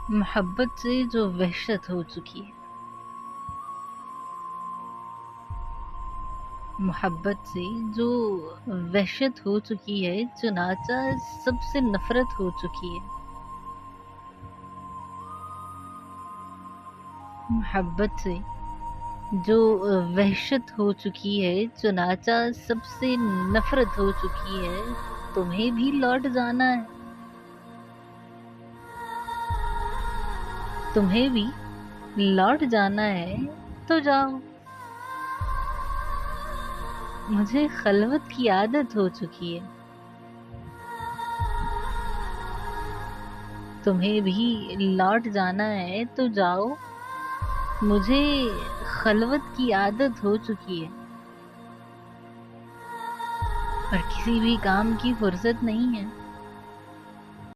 मोहब्बत से जो वहशत हो चुकी है, मोहब्बत से जो वहशत हो चुकी है, चुनाचा सबसे नफरत हो चुकी है। मोहब्बत से जो वहशत हो चुकी है, चुनाचा सबसे नफरत हो चुकी है। तुम्हें भी लौट जाना है, तुम्हें भी लौट जाना है तो जाओ। मुझे खलवत की आदत हो चुकी है, तुम्हें भी लौट जाना है तो जाओ। मुझे खलवत की आदत हो चुकी है, और किसी भी काम की फुर्सत नहीं है।